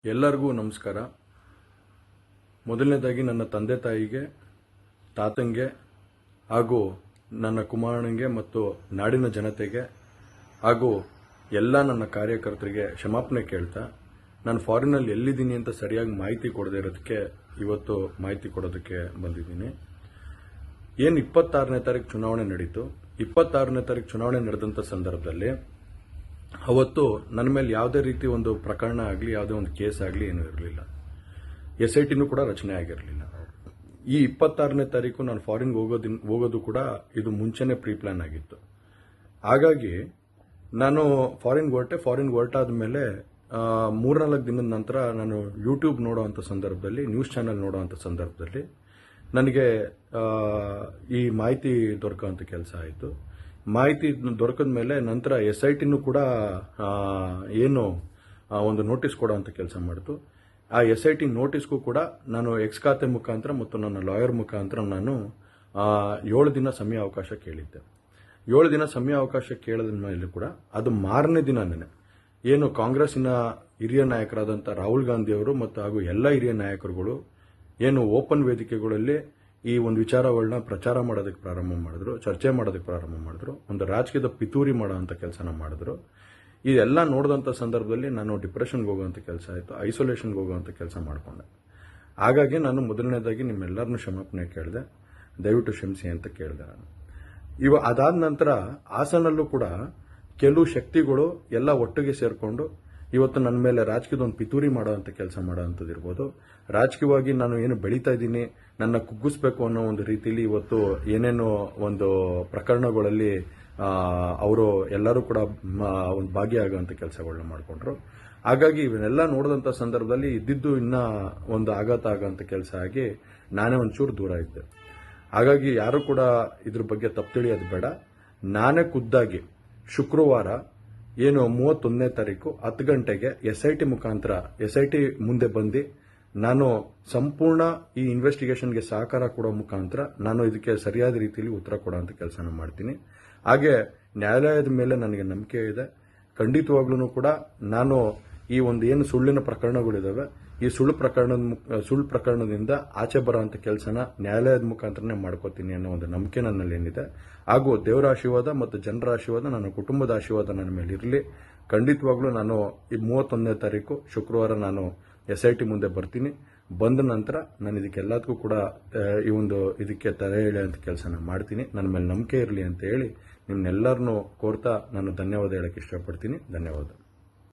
ಎಲ್ಲರಿಗೂ ನಮಸ್ಕಾರ. ಮೊದಲನೇದಾಗಿ ನನ್ನ ತಂದೆ ತಾಯಿಗೆ, ತಾತಂಗೆ ಹಾಗೂ ನನ್ನ ಕುಮಾರನಿಗೆ ಮತ್ತು ನಾಡಿನ ಜನತೆಗೆ ಹಾಗೂ ಎಲ್ಲ ನನ್ನ ಕಾರ್ಯಕರ್ತರಿಗೆ ಕ್ಷಮಾಪಣೆ ಕೇಳ್ತಾ, ನಾನು ಫಾರಿನಲ್ಲಿ ಎಲ್ಲಿದ್ದೀನಿ ಅಂತ ಸರಿಯಾಗಿ ಮಾಹಿತಿ ಕೊಡದೇ ಇರೋದಕ್ಕೆ ಇವತ್ತು ಮಾಹಿತಿ ಕೊಡೋದಕ್ಕೆ ಬಂದಿದ್ದೀನಿ. ಏನು 26ನೇ ತಾರೀಕು ಚುನಾವಣೆ ನಡೀತು. 26ನೇ ತಾರೀಕು ಚುನಾವಣೆ ನಡೆದಂಥ ಸಂದರ್ಭದಲ್ಲಿ ಅವತ್ತು ನನ್ನ ಮೇಲೆ ಯಾವುದೇ ರೀತಿ ಒಂದು ಪ್ರಕರಣ ಆಗಲಿ, ಯಾವುದೇ ಒಂದು ಕೇಸ್ ಆಗಲಿ ಏನೂ ಇರಲಿಲ್ಲ. SITನೂ ಕೂಡ ರಚನೆ ಆಗಿರಲಿಲ್ಲ. ಈ 26ನೇ ತಾರೀಕು ನಾನು ಫಾರಿನ್ ಹೋಗೋದು ಕೂಡ ಇದು ಮುಂಚೆನೇ ಪ್ರೀ ಪ್ಲಾನ್ ಆಗಿತ್ತು. ಹಾಗಾಗಿ ನಾನು ಫಾರಿನ್ ಹೊರಟಾದ ಮೇಲೆ 3-4 ದಿನದ ನಂತರ ನಾನು ಯೂಟ್ಯೂಬ್ ನೋಡುವಂಥ ಸಂದರ್ಭದಲ್ಲಿ, ನ್ಯೂಸ್ ಚಾನೆಲ್ ನೋಡುವಂಥ ಸಂದರ್ಭದಲ್ಲಿ ನನಗೆ ಈ ಮಾಹಿತಿ ದೊರಕುವಂಥ ಕೆಲಸ ಆಯಿತು. ಮಾಹಿತಿ ದೊರಕಿದ ಮೇಲೆ ನಂತರ SITನೂ ಕೂಡ ಏನು ಒಂದು ನೋಟಿಸ್ ಕೊಡುವಂಥ ಕೆಲಸ ಮಾಡಿತು. ಆ SIT ನೋಟಿಸ್ಗೂ ಕೂಡ ನಾನು ಎಕ್ಸ್ ಖಾತೆ ಮುಖಾಂತರ ಮತ್ತು ನನ್ನ ಲಾಯರ್ ಮುಖಾಂತರ ನಾನು 7 ದಿನ ಸಮಯ ಅವಕಾಶ ಕೇಳಿದ್ದೆ. 7 ದಿನ ಸಮಯ ಅವಕಾಶ ಕೇಳಿದ ಮೇಲೆ ಕೂಡ ಅದು ಮಾರನೇ ದಿನನೇ ಏನು ಕಾಂಗ್ರೆಸ್ಸಿನ ಹಿರಿಯ ನಾಯಕರಾದಂಥ ರಾಹುಲ್ ಗಾಂಧಿ ಅವರು ಮತ್ತು ಹಾಗೂ ಎಲ್ಲ ಹಿರಿಯ ನಾಯಕರುಗಳು ಏನು ಓಪನ್ ವೇದಿಕೆಗಳಲ್ಲಿ ಈ ಒಂದು ವಿಚಾರಗಳನ್ನ ಪ್ರಚಾರ ಮಾಡೋದಕ್ಕೆ ಪ್ರಾರಂಭ ಮಾಡಿದ್ರು, ಚರ್ಚೆ ಮಾಡೋದಕ್ಕೆ ಪ್ರಾರಂಭ ಮಾಡಿದ್ರು, ಒಂದು ರಾಜಕೀಯದ ಪಿತೂರಿ ಮಾಡೋಂಥ ಕೆಲಸನ ಮಾಡಿದ್ರು. ಇದೆಲ್ಲ ನೋಡಿದಂಥ ಸಂದರ್ಭದಲ್ಲಿ ನಾನು ಡಿಪ್ರೆಷನ್ಗೆ ಹೋಗುವಂಥ ಕೆಲಸ ಆಯಿತು, ಐಸೋಲೇಷನ್ಗೆ ಹೋಗುವಂಥ ಕೆಲಸ ಮಾಡಿಕೊಂಡೆ. ಹಾಗಾಗಿ ನಾನು ಮೊದಲನೇದಾಗಿ ನಿಮ್ಮೆಲ್ಲರನ್ನೂ ಕ್ಷಮಾಪಣೆ ಕೇಳಿದೆ, ದಯವಿಟ್ಟು ಕ್ಷಮಿಸಿ ಅಂತ ಕೇಳಿದೆ ನಾನು. ಅದಾದ ನಂತರ ಹಾಸನಲ್ಲೂ ಕೂಡ ಕೆಲವು ಶಕ್ತಿಗಳು ಎಲ್ಲ ಒಟ್ಟಿಗೆ ಸೇರಿಕೊಂಡು ಇವತ್ತು ನನ್ನ ಮೇಲೆ ರಾಜಕೀಯದ ಒಂದು ಪಿತೂರಿ ಮಾಡುವಂಥ ಕೆಲಸ ಮಾಡೋವಂಥದ್ದು ಇರ್ಬೋದು. ರಾಜಕೀಯವಾಗಿ ನಾನು ಏನು ಬೆಳೀತಾ ಇದ್ದೀನಿ, ನನ್ನ ಕುಗ್ಗಿಸ್ಬೇಕು ಅನ್ನೋ ಒಂದು ರೀತಿಯಲ್ಲಿ ಇವತ್ತು ಏನೇನೋ ಒಂದು ಪ್ರಕರಣಗಳಲ್ಲಿ ಅವರು ಎಲ್ಲರೂ ಕೂಡ ಒಂದು ಭಾಗಿಯಾಗುವಂಥ ಕೆಲಸಗಳನ್ನ ಮಾಡಿಕೊಂಡ್ರು. ಹಾಗಾಗಿ ಇವನ್ನೆಲ್ಲ ನೋಡಿದಂಥ ಸಂದರ್ಭದಲ್ಲಿ ಇದ್ದಿದ್ದು ಇನ್ನೂ ಒಂದು ಆಘಾತ ಆಗೋಂಥ ಕೆಲಸ ಆಗಿ ನಾನೇ ಒಂಚೂರು ದೂರ ಇದ್ದೆ. ಹಾಗಾಗಿ ಯಾರು ಕೂಡ ಇದ್ರ ಬಗ್ಗೆ ತಪ್ಪು ತಿಳಿಯೋದು ಬೇಡ. ನಾನೇ ಖುದ್ದಾಗಿ ಶುಕ್ರವಾರ ಏನು 31ನೇ ತಾರೀಕು 10 ಗಂಟೆಗೆ SIT ಮುಖಾಂತರ SIT ಮುಂದೆ ಬಂದು ನಾನು ಸಂಪೂರ್ಣ ಈ ಇನ್ವೆಸ್ಟಿಗೇಷನ್ಗೆ ಸಹಕಾರ ಕೊಡೋ ಮುಖಾಂತರ ನಾನು ಇದಕ್ಕೆ ಸರಿಯಾದ ರೀತಿಯಲ್ಲಿ ಉತ್ತರ ಕೊಡೋಂಥ ಕೆಲಸನ ಮಾಡ್ತೀನಿ. ಹಾಗೆ ನ್ಯಾಯಾಲಯದ ಮೇಲೆ ನನಗೆ ನಂಬಿಕೆ ಇದೆ. ಖಂಡಿತವಾಗ್ಲೂ ಕೂಡ ನಾನು ಈ ಒಂದು ಏನು ಸುಳ್ಳಿನ ಪ್ರಕರಣಗಳಿದಾವೆ, ಈ ಸುಳ್ಳು ಪ್ರಕರಣದಿಂದ ಆಚೆ ಬರೋಂಥ ಕೆಲಸನ ನ್ಯಾಯಾಲಯದ ಮುಖಾಂತರನೇ ಮಾಡ್ಕೋತೀನಿ ಅನ್ನೋ ಒಂದು ನಂಬಿಕೆ ನನ್ನಲ್ಲಿ ಏನಿದೆ. ಹಾಗೂ ದೇವರ ಆಶೀರ್ವಾದ ಮತ್ತು ಜನರ ಆಶೀರ್ವಾದ, ನನ್ನ ಕುಟುಂಬದ ಆಶೀರ್ವಾದ ನನ್ನ ಮೇಲೆ ಇರಲಿ. ಖಂಡಿತವಾಗ್ಲೂ ನಾನು ಈ 31ನೇ ತಾರೀಕು ಶುಕ್ರವಾರ ನಾನು SIT ಮುಂದೆ ಬರ್ತೀನಿ. ಬಂದ ನಂತರ ನಾನು ಇದಕ್ಕೆಲ್ಲದಕ್ಕೂ ಕೂಡ ಇದಕ್ಕೆ ತಲೆ ಎಳೆಯುವಂಥ ಕೆಲಸನ ಮಾಡ್ತೀನಿ. ನನ್ನ ಮೇಲೆ ನಂಬಿಕೆ ಇರಲಿ ಅಂತ ಹೇಳಿ ನಿಮ್ನೆಲ್ಲರನ್ನೂ ಕೋರ್ತಾ ನಾನು ಧನ್ಯವಾದ ಹೇಳಕ್ಕೆ ಇಷ್ಟಪಡ್ತೀನಿ. ಧನ್ಯವಾದ.